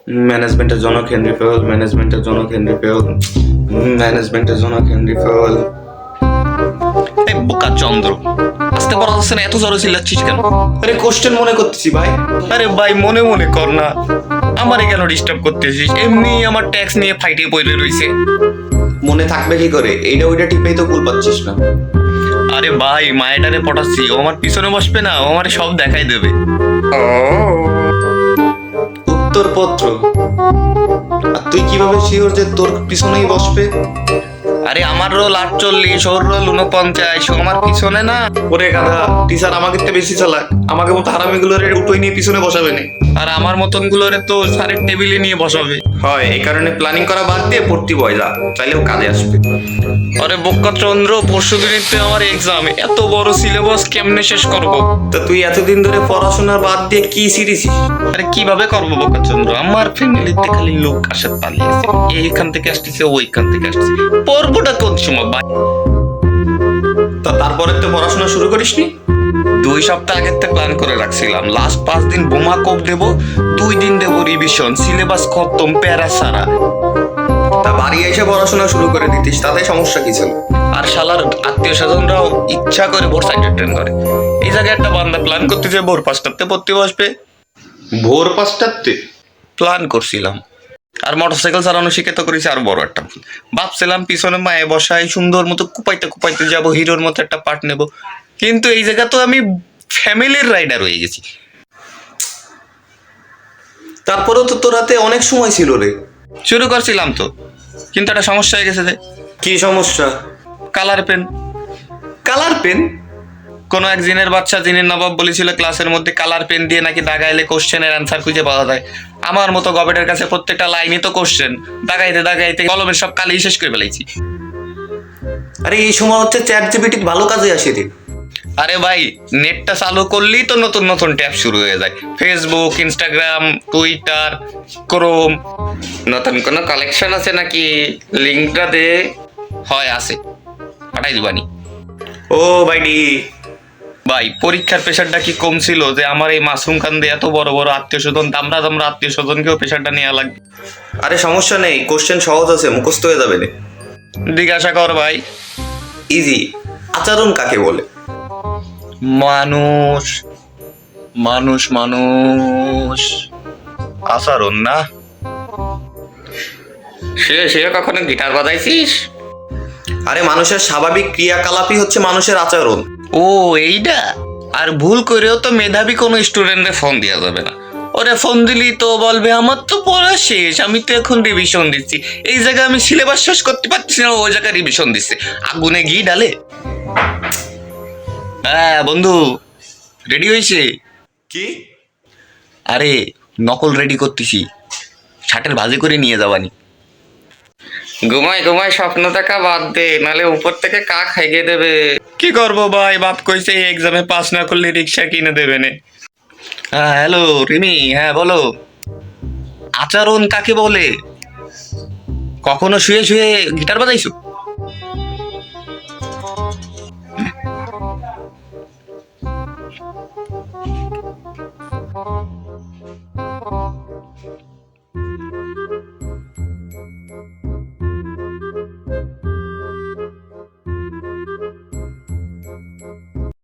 ম্যানেজমেন্টের জনক হেনরি ফেওয়েল, ম্যানেজমেন্টের জনক হেনরি ফেওয়েল, ম্যানেজমেন্টের জনক হেনরি ফেওয়েল। এই বোকা চন্দ্র, আসতে পড়া যাচ্ছে না, এত জোরে চিল্লাচ্ছিস কেন? আরে কোশ্চেন মনে করতেছি ভাই। আরে ভাই মনে মনে কর না, আমারে কেন ডিস্টার্ব করতেছিস? এমনি আমার ট্যাক্স নিয়ে ফাইটে পড়ে রইছে। মনে থাকবে কি করে? এইটা ওইটা টিপেই তো কুল পাচ্ছিস না। আরে ভাই মায়েটারে পটাচ্ছি, ও আমার পিছনে বসবে না, ও আমার সব দেখাই দেবে। উত্তরপত্র। আর তুই কিভাবে শিওর যে তোর পিছনেই বসবে? আরে আমার রোল 48, ওর রোল 49, ও আমার পিছনে না। ওরে গাধা, টিচার আমাকে তো বেশি চালাক, আমাকে মতো হারামিগুলোর উঠোই নিয়ে পিছনে বসাবে না। আর আমার মতন গুলোরে তো স্যারের টেবিলে নিয়ে বসাবে। হয়, এই কারণে প্ল্যানিং করা বাদ দিয়ে পড়তি বয় যা, চাইলেও কাজে আসবে। আরে বোকা চন্দ্র, পরশু দিনই তো আমার এক্সাম, এত বড় সিলেবাস কেমনে শেষ করব? তা তুই এতদিন ধরে পড়াশোনা বাদ দিয়ে কি শিখেছিস? আরে কিভাবে করবো বোকা চন্দ্র? আমার ফ্যামিলিতে খালি লোক আসার পালিয়েছে, এইখান থেকে আসতেছে ওইখান থেকে আসতেছে, পর্বটা কোন সময় ভাই? তা তারপরে তো পড়াশোনা শুরু করিসনি? 2 সপ্তাহ আগের থেকে প্ল্যান করে রাখছিলাম, লাস্ট 5 দিন বোমা কোপ দেবো, 2 দিন দেবো রিভিশন, সিলেবাস খতম, প্যারা সারা। তা বাড়ি এসে পড়াশোনা শুরু করে দিতিস, তাতে সমস্যা কি ছিল? আর শালার আত্মীয় স্বজনরাও ইচ্ছা করে ভোর সাইড ট্রেন করে। এই জায়গায় একটা বান্দা প্ল্যান করতে যে ভোর 5টাতে পড়তে বসবে, ভোর 5টাতে? প্ল্যান করছিলাম। আর মোটরসাইকেল চালানো শিখে তো করেছি আর বড় একটা ভুল। ভাবছিলাম পিছনে মায়ে বসায় সুন্দর মতো কুপাইতে কুপাইতে যাবো, হিরোর মতো একটা পার্ট নেব, কিন্তু এই জায়গা তো আমি ফ্যামিলির রাইডার হয়ে গেছি। তারপরেও তো তোর হাতে অনেক সময় ছিল রে। শুরু করছিলাম তো, কিন্তু একটা সমস্যা হয়ে গেছে যে কি সমস্যা? Colour pen. Colour pen? কোনো এক জিনের বাচ্চা, জিনের নবাব বলেছিল ক্লাসের মধ্যে কালার পেন দিয়ে নাকি দাগাইলে কোশ্চেনের অ্যান্সার খুঁজে পাওয়া যায়। আমার মতো গবেটের কাছে প্রত্যেকটা লাইনই তো কোশ্চেন, দাগাইতে দাগাইতে কলমের সব কালি শেষ করে ফেলাইছি। আরে এই সময় হচ্ছে চ্যাট জিপিটি ভালো কাজে আসে রে। আরে ভাই নেটটা চালু করলেই তো নতুন নতুন ট্যাব শুরু হয়ে যায়, ফেসবুক, ইনস্টাগ্রাম, টুইটার, ক্রোম। নতুন কোনো কালেকশন আছে নাকি? লিঙ্কটা দে। হয় আছে, পাঠাই দিবানি। ও ভাইডি, ভাই পরীক্ষার প্রেশারটা কি কম ছিল যে আমার এই মাসুম কান্দে এত বড় বড় আত্মীয় স্বজন, দামরা দামরা আত্মীয় স্বজনকেও প্রেশারটা নেওয়া লাগবে? আরে সমস্যা নেই, কোশ্চেন সহজ আছে, মুখস্থ হয়ে যাবে রে। জিজ্ঞাসা কর ভাই। ইজি। আচরণ কাকে বলে? মানুষ মানুষ মানুষ আচরণ না? সে কখনো গিটার বাজাইছিস? আরে মানুষের স্বাভাবিক ক্রিয়াকলাপই হচ্ছে মানুষের আচরণ। ও এইটা। আর ভুল করেও তো মেধাবী কোনো স্টুডেন্টে ফোন দেওয়া যাবে না, ওরে ফোন দিলি তো বলবে আমার তো পড়া শেষ, আমি তো এখন রিভিশন দিচ্ছি। এই জায়গায় আমি সিলেবাস শেষ করতে পারছি না, ওই জায়গায় রিভিশন দিচ্ছে, আগুনে ঘি ডালে। হ্যাঁ বন্ধু, রেডি হয়েছে? কি? আরে নকল রেডি করতেছি, শার্টের ভাজি করে নিয়ে যাবানি। ঘুমাই ঘুমাই স্বপ্ন দেখা বাদ দে, নালে উপর থেকে কাক খাইয়ে দেবে। কি করবো ভাই, বাপ কইছে এই এক্সামে পাস না করলে রিক্সা কিনে দেবে নে। হ্যাঁ হ্যালো রিমি, হ্যাঁ বলো। আচরণ কাকে বলে? কখনো শুয়ে শুয়ে গিটার বাজাইছো?